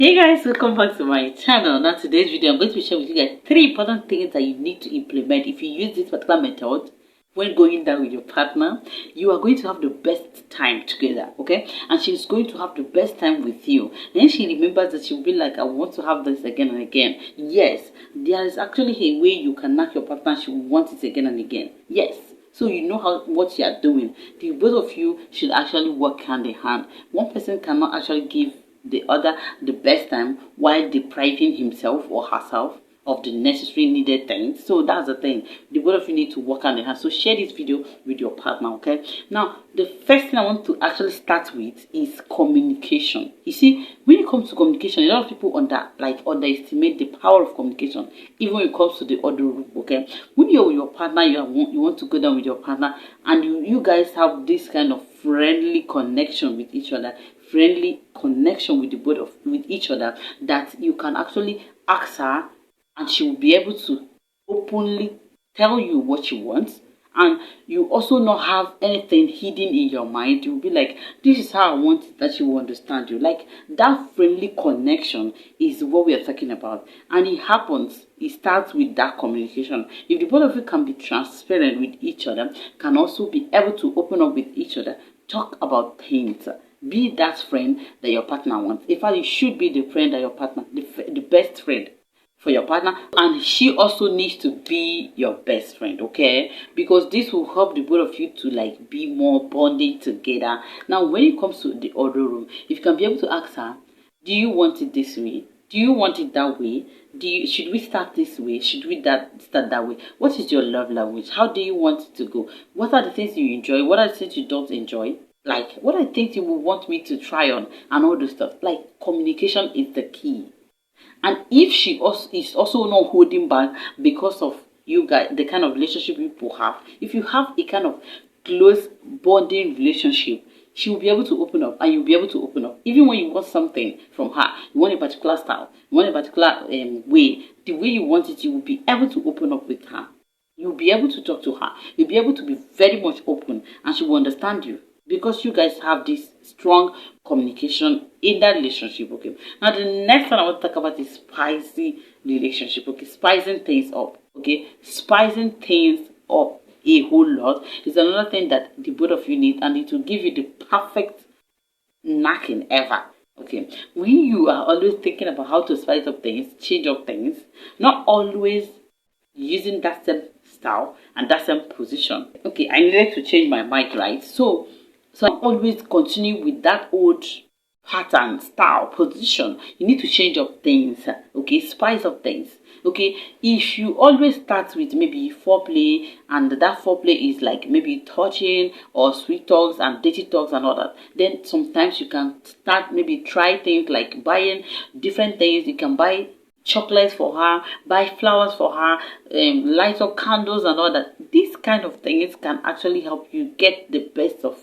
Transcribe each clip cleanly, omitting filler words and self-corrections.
Hey guys, welcome back to my channel. Now today's video I'm going to be sharing with you guys 3 important things that you need to implement. If you use this particular method when going down with your partner, you are going to have the best time together, okay? And she's going to have the best time with you. Then she remembers that she'll be like, I want to have this again and again. Yes, there is actually a way you can knock your partner. She will want it again and again. Yes. So you know what you are doing. The both of you should actually work hand in hand. One person cannot actually give the other the best time while depriving himself or herself of the necessary needed things. So that's the thing. The both of you need to work hand in hand. So share this video with your partner, okay? Now, the first thing I want to actually start with is communication. You see, when it comes to communication, a lot of people underestimate the power of communication, even when it comes to the other room, okay? When you're with your partner, you want to go down with your partner, and you guys have this kind of friendly connection with each other, friendly connection with with each other, that you can actually ask her and she will be able to openly tell you what you want, and you also not have anything hidden in your mind. You'll be like, this is how I want it, that she will understand you. Like, that friendly connection is what we are talking about, and it starts with that communication. If the both of you can be transparent with each other, can also be able to open up with each other, talk about things, be that friend that your partner wants. In fact, you should be the friend that your partner, the best friend for your partner, and she also needs to be your best friend, okay? Because this will help the both of you to like be more bonding together. Now, when it comes to the other room, if you can be able to ask her, do you want it this way? Do you want it that way? Should we start this way? Should we start that way? What is your love language? How do you want it to go? What are the things you enjoy? What are the things you don't enjoy? Like, what are the things you will want me to try on, and all those stuff. Like, communication is the key. And if she also is also not holding back because of you guys, the kind of relationship people have, if you have a kind of close bonding relationship, she will be able to open up, and you'll be able to open up. Even when you want something from her, you want a particular style, you want a particular way, the way you want it, you will be able to open up with her. You'll be able to talk to her. You'll be able to be very much open, and she will understand you, because you guys have this strong communication in that relationship, okay? Now, the next one I want to talk about is spicy relationship, okay? Spicing things up, okay? Spicing things up a whole lot is another thing that the both of you need, and it will give you the perfect knacking ever. Okay, when you are always thinking about how to spice up things, change up things, not always using that same style and that same position. Okay, I needed to change my mic, right? So I always continue with that old pattern, style, position. You need to change up things, okay? Spice up things, okay? If you always start with maybe foreplay, and that foreplay is like maybe touching or sweet talks and dirty talks and all that, then sometimes you can start maybe try things like buying different things. You can buy chocolates for her, buy flowers for her, light up candles and all that. These kind of things can actually help you get the best of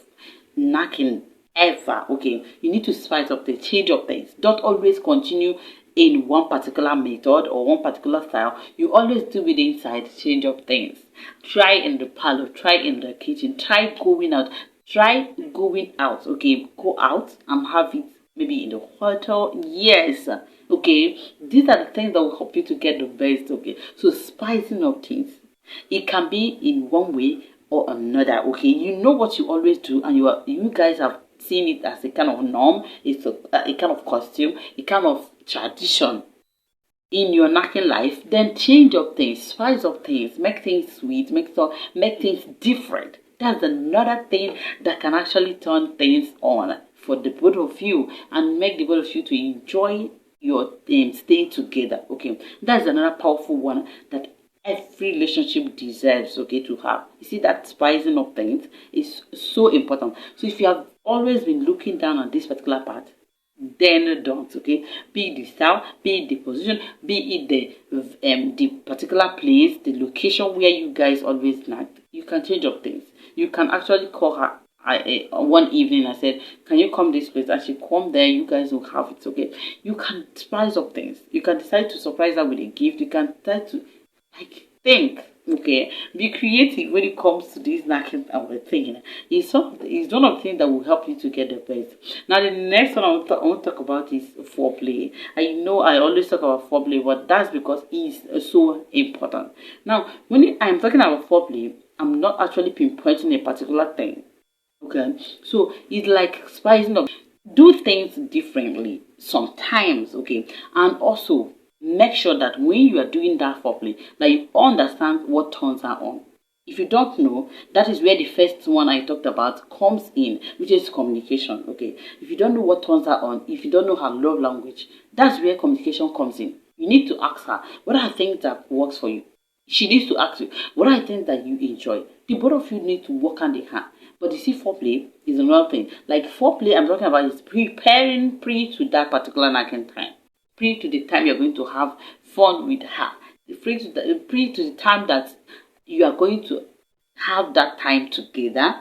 knacking ever, okay? You need to spice up the change of things. Don't always continue in one particular method or one particular style. You always do it inside, change of things. Try in the parlor, try in the kitchen, try going out, okay? Go out and have it maybe in the hotel. Yes, okay? These are the things that will help you to get the best, okay? So spicing up things, it can be in one way or another, okay? You know what you always do, and you guys have seen it as a kind of norm. It's a kind of costume, a kind of tradition in your knacking life. Then change up things, spice up things, make things sweet, make things different. That's another thing that can actually turn things on for the both of you and make the both of you to enjoy your stay together, okay? That's another powerful one that every relationship deserves, okay, to have. You see, that spicing of things is so important. So if you have always been looking down on this particular part, then don't, okay? Be it the style, be it the position, be it the particular place, the location where you guys always knack. You can change up things. You can actually call her one evening. I said, can you come this place? And she come there. You guys will have it, okay? You can spice up things. You can decide to surprise her with a gift. You can decide to think Okay, be creative when it comes to this knacking thing. It's one of the things that will help you to get the best. Now, the next one I want to talk about is foreplay. I know I always talk about foreplay, but that's because it's so important. Now, when I'm talking about foreplay, I'm not actually pinpointing a particular thing. Okay, so it's like spicing up. Do things differently sometimes. Okay, and also make sure that when you are doing that foreplay, that you understand what turns are on. If you don't know, that is where the first one I talked about comes in, which is communication. Okay, if you don't know what turns are on, if you don't know her love language, that's where communication comes in. You need to ask her what are things that works for you. She needs to ask you what are things that you enjoy. The both of you need to work hand in hand. But you see, foreplay is another thing. Like foreplay, I'm talking about is preparing pre to that particular knacking time, pre to the time you're going to have fun with her, pre to the time that you are going to have that time together.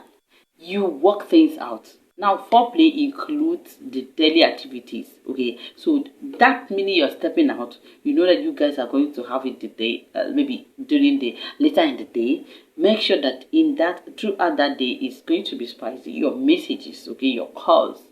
You work things out. Now, foreplay includes the daily activities. Okay, so that meaning you're stepping out, you know that you guys are going to have it the day, maybe during the later in the day. Make sure that in that throughout that day is going to be spicy. Your messages, okay, your calls,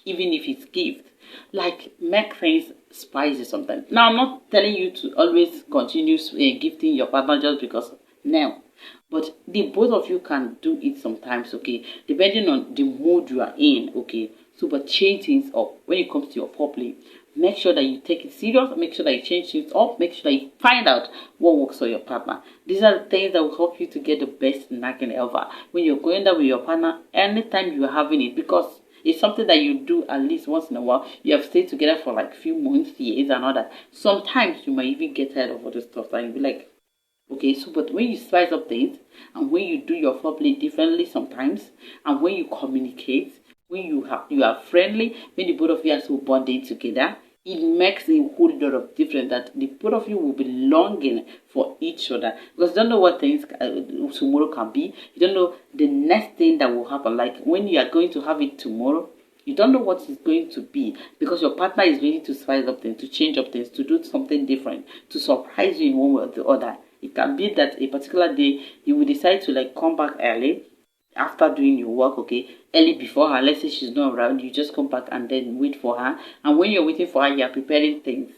even if it's gift, like make things spicy sometimes. Now, I'm not telling you to always continue gifting your partner just because now, but the both of you can do it sometimes, okay, depending on the mood you are in, okay. So but change things up when it comes to your foreplay. Make sure that you take it serious, make sure that you change things up, make sure that you find out what works for your partner. These are the things that will help you to get the best knacking ever when you're going there with your partner anytime you're having it, because it's something that you do at least once in a while. You have stayed together for like few months, years, and all that. Sometimes you might even get tired of all the stuff and you'll be like, okay, so but when you spice up things and when you do your foreplay differently sometimes, and when you communicate, when you are friendly, when the both of you are so bonding together, it makes a whole lot of difference that the both of you will be longing for each other, because you don't know what things tomorrow can be. You don't know the next thing that will happen. Like when you are going to have it tomorrow, you don't know what it's going to be, because your partner is ready to spice up things, to change up things, to do something different, to surprise you in one way or the other. It can be that a particular day you will decide to like come back early after doing your work, okay, early before her. Let's say she's not around, you just come back and then wait for her. And when you're waiting for her, you're preparing things.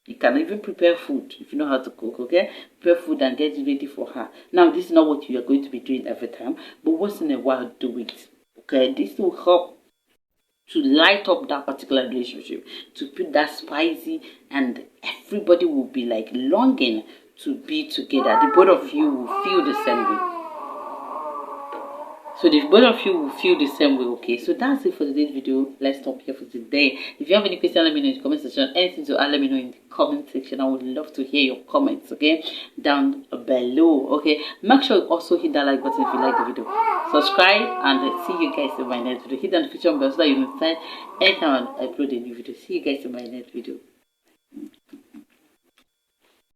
You can even prepare food if you know how to cook, okay? Prepare food and get it ready for her. Now, this is not what you are going to be doing every time, but once in a while, do it, okay? This will help to light up that particular relationship, to put that spicy, and everybody will be like longing to be together. The both of you will feel the same way. So the both of you will feel the same way, okay? So that's it for today's video. Let's stop here for today. If you have any questions, let me know in the comment section. Anything to add, let me know in the comment section. I would love to hear your comments, okay? Down below, okay? Make sure you also hit that like button if you like the video. Subscribe, and see you guys in my next video. Hit the notification bell so that you know anytime I upload a new video. See you guys in my next video.